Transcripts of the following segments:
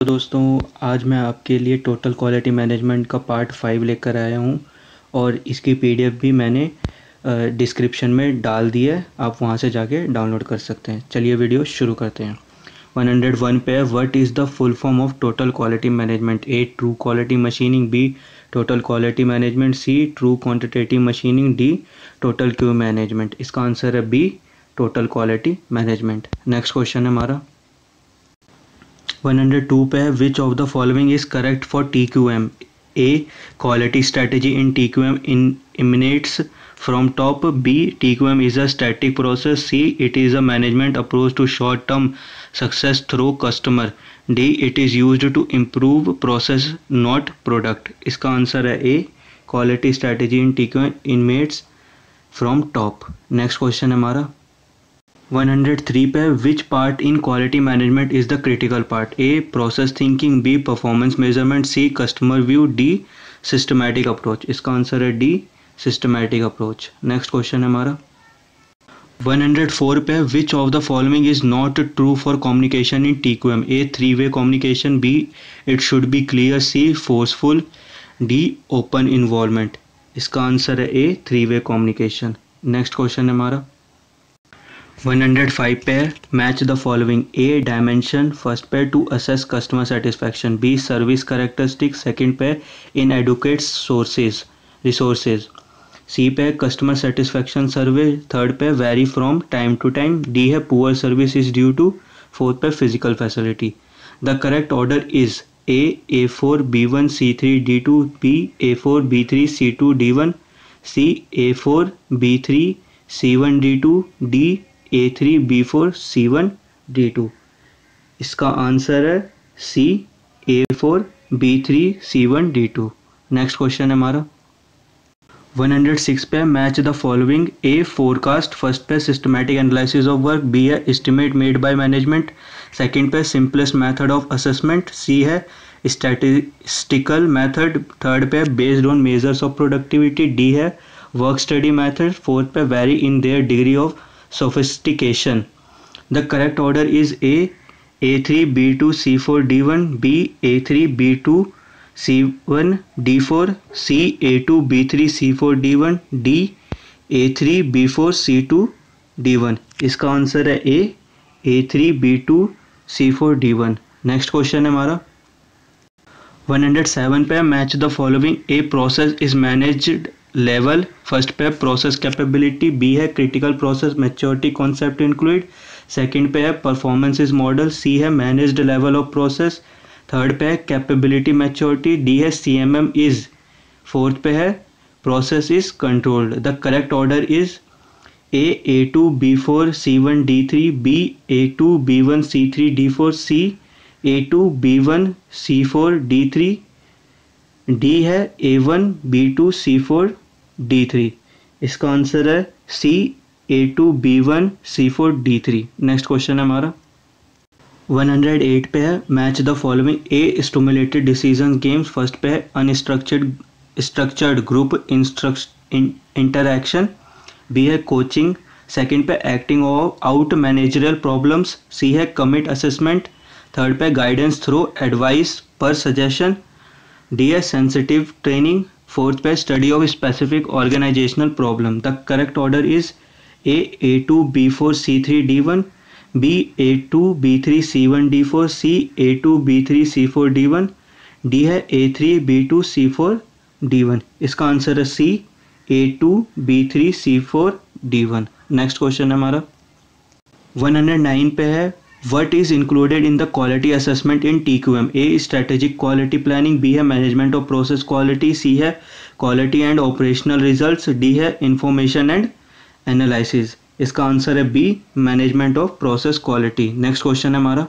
तो दोस्तों आज मैं आपके लिए टोटल क्वालिटी मैनेजमेंट का पार्ट 5 लेकर आया हूं और इसकी पीडीएफ भी मैंने डिस्क्रिप्शन में डाल दी है। आप वहां से जाके डाउनलोड कर सकते हैं। चलिए वीडियो शुरू करते हैं। 101 पे है, what is the full form of total quality management? A, true quality machining. B, total quality management. C, true quantitative machining. D, total Q management. इसका आंसर है B, total quality management. Next question है हमारा 102 पे है, which of the following is correct for TQM? A, quality strategy in TQM emanates from top. B, TQM is a static process. C, it is a management approach to short term success through customer. D, it is used to improve process not product. इसका answer है A, quality strategy in TQM emanates from top. Next question है हमारा 103 पे, which part in quality management is the critical part? A, process thinking. B, performance measurement. C, customer view. D, systematic approach. इसका answer है D, systematic approach. Next question है हमारा 104 पे, which of the following is not true for communication in TQM? A, 3-way communication. B, it should be clear. C, forceful. D, open involvement. इसका answer है A, 3-way communication. Next question है हमारा 105 पे, match the following. A, dimension first पे to assess customer satisfaction. B, service characteristic second पे inadequate resources. C पे customer satisfaction survey. Third पे vary from time to time. D है poor service is due to. Fourth पे physical facility. The correct order is A, A4 B1 C3 D2। B, A4 B3 C2 D1। C, A4 B3 C1 D2। D, A3 B4 C1 D2। इसका answer है सी, A4 B3 C1 D2। Next question है हमारा 106 पे, match the following. A, forecast first पे systematic analysis of work. B है estimate made by management. Second पे simplest method of assessment. C है statistical method. Third पे based on measures of productivity. D है work study method. Fourth पे vary in their degree of sophistication. The correct order is A, A3 B2 C4 D1। B, A3 B2 C1 D4। C, A2 B3 C4 D1। D, A3 B4 C2 D1। इसका answer है A, A3 B2 C4 D1। Next question है हमारा 107 पे, match the following. A, process is managed level first पे process capability. B है critical process maturity concept include. Second पे है performance is model. C है managed level of process. Third पे है कैपेबिलिटी मैच्योरिटी। डी है CMM इज। फोर्थ पे है process is controlled. The correct order is A, A2 B4 C1 D3। B, A2 B1 C3 D4। C, A2 B1 C4 D3। D है A1 B2 C4 D3। इसका answer है सी, A2 B1 C4 D3। Next question है हमारा 108 पे है, match the following. A, stimulated decision games first पे है structured group interaction. B है कोचिंग। सेकंड पे acting out managerial problems. C है कमिट असेसमेंट। थर्ड पे गाइडेंस थ्रू एडवाइस पर सजेशन। डी है सेंसिटिव ट्रेनिंग। फोर्थ पे study of specific organisational problem. The correct order is A, A2 B4 C3 D1। B, A2 B3 C1 D4। C, A2 B3 C4 D1। D है A3 B2 C4 D1। इसका answer है सी, A2 B3 C4 D1। Next question है हमारा 109 पे है, What is included in the quality assessment in TQM? A, strategic quality planning। B है management of process quality। C है quality and operational results। D है information and analysis। इसका answer है B, management of process quality। Next question है हमारा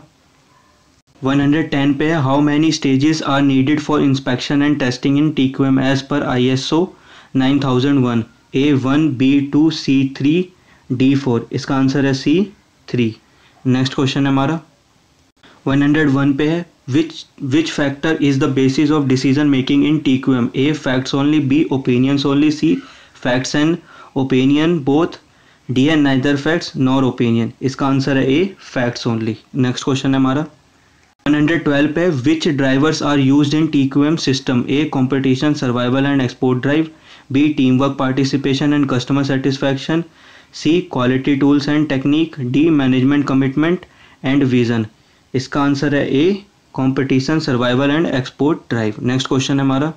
110 पे है, how many stages are needed for inspection and testing in TQM as per ISO 9001? A, 1 B 2 C 3 D 4। इसका answer है C, 3। Next question है हमारा 101 पे है, which factor is the basis of decision making in TQM? A, facts only. B, opinions only. C, facts and opinion both. D है neither facts nor opinion. इसका answer है A, facts only. Next question है हमारा 112 पे which drivers are used in TQM system? A competition, survival and export drive, B team work, participation and customer satisfaction, C quality tools and technique, D management commitment and vision. इसका answer है A competition, survival and export drive. Next question है हमारा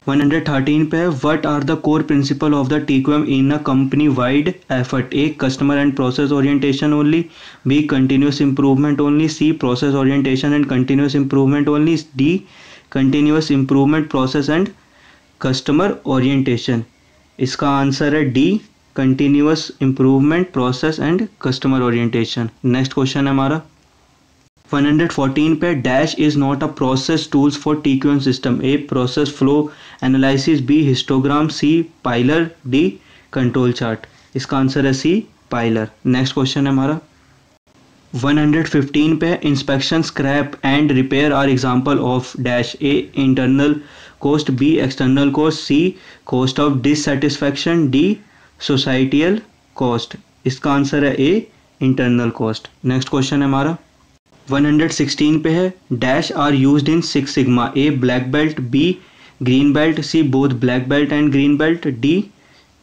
113 पे, what are the core principle of the TQM in a company wide effort? A customer and process orientation only, B continuous improvement only, C process orientation and continuous improvement only, D continuous improvement process and customer orientation. इसका answer है D continuous improvement process and customer orientation. Next question है हमारा 114 पे, dash is not a process tools for TQM system? A process flow analysis, B histogram, C pylor, D control chart. इसका answer है C pylor. Next question है हमारा 115 पे, inspection, scrap and repair are example of dash? A internal cost, B external cost, C cost of dissatisfaction, D societal cost. इसका answer है A internal cost. Next question है हमारा 116 पे है, dash are used in six sigma? A black belt, B green belt, C both black belt and green belt, D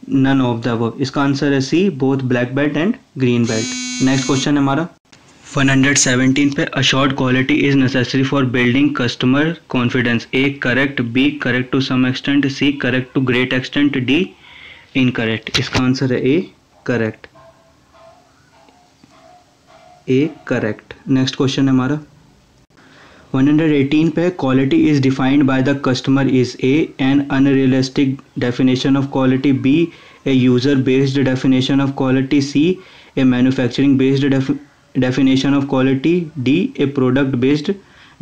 none of the above. इसका answer है C both black belt and green belt. Next question है हमारा 117 पे, a short quality is necessary for building customer confidence? A correct, B correct to some extent, C correct to great extent, D incorrect. इसका answer है A correct, A correct. Next question है हमारा 118 पे, quality is defined by the customer is? A an unrealistic definition of quality, B a user based definition of quality, C a manufacturing based definition of quality, D a product based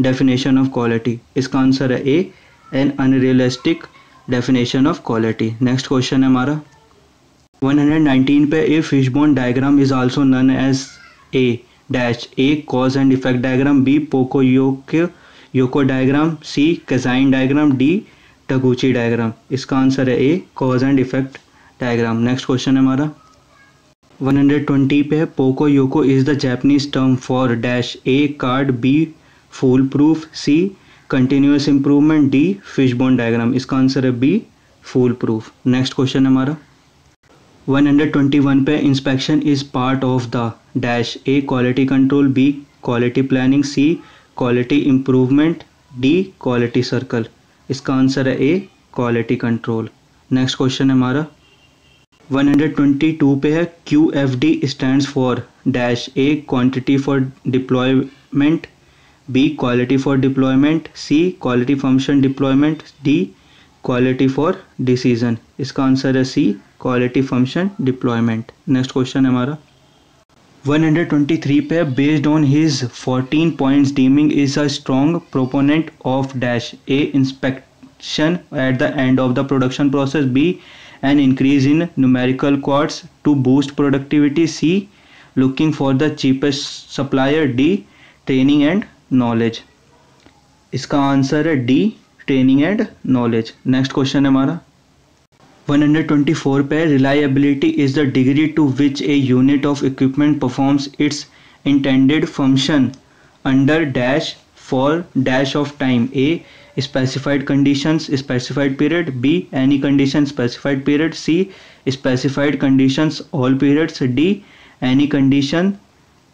definition of quality. इसका answer है A an unrealistic definition of quality. Next question है हमारा 119 पे, A fishbone diagram is also known as a dash? A cause and effect diagram, B poka diagram, C कैजाइन diagram, D Taguchi diagram. इसका answer है A cause and effect diagram. Next question है हमारा 120 पे, poka yoke is the Japanese term for dash? A card, B fool proof, C continuous improvement, D fishbone diagram. इसका answer है B fool proof. Next question है हमारा 121 पे, inspection is part of the dash? A quality control, B quality planning, C quality improvement, D quality circle. इसका answer है ए quality control. Next question है हमारा 122 पे है, QFD stands for dash? A quantity for deployment, B quality for deployment, C quality function deployment, D quality for decision. इसका answer है C quality function deployment. Next question है हमारा 123 पे, based on his 14 points Deming is a strong proponent of dash? A inspection at the end of the production process, B an increase in numerical quartz to boost productivity, C looking for the cheapest supplier, D training and knowledge. इसका answer है D training and knowledge. Next question है हमारा 124 पे, reliability is the degree to which a unit of equipment performs its intended function under dash for dash of time? A specified conditions specified period, B any condition specified period, C specified conditions all periods, D any condition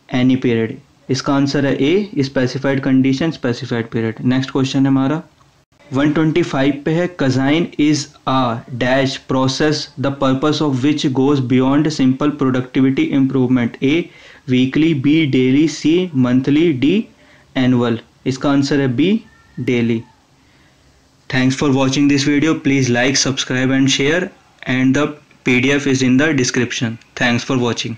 any period. इसका answer है a specified condition specified period. Next question है हमारा 125 पे है, kaizen is a dash process the purpose of which goes beyond simple productivity improvement? A weekly, B daily, C monthly, D annual. इसका answer है B daily. Thanks for watching this video. Please like, subscribe and share, and the PDF is in the description. Thanks for watching.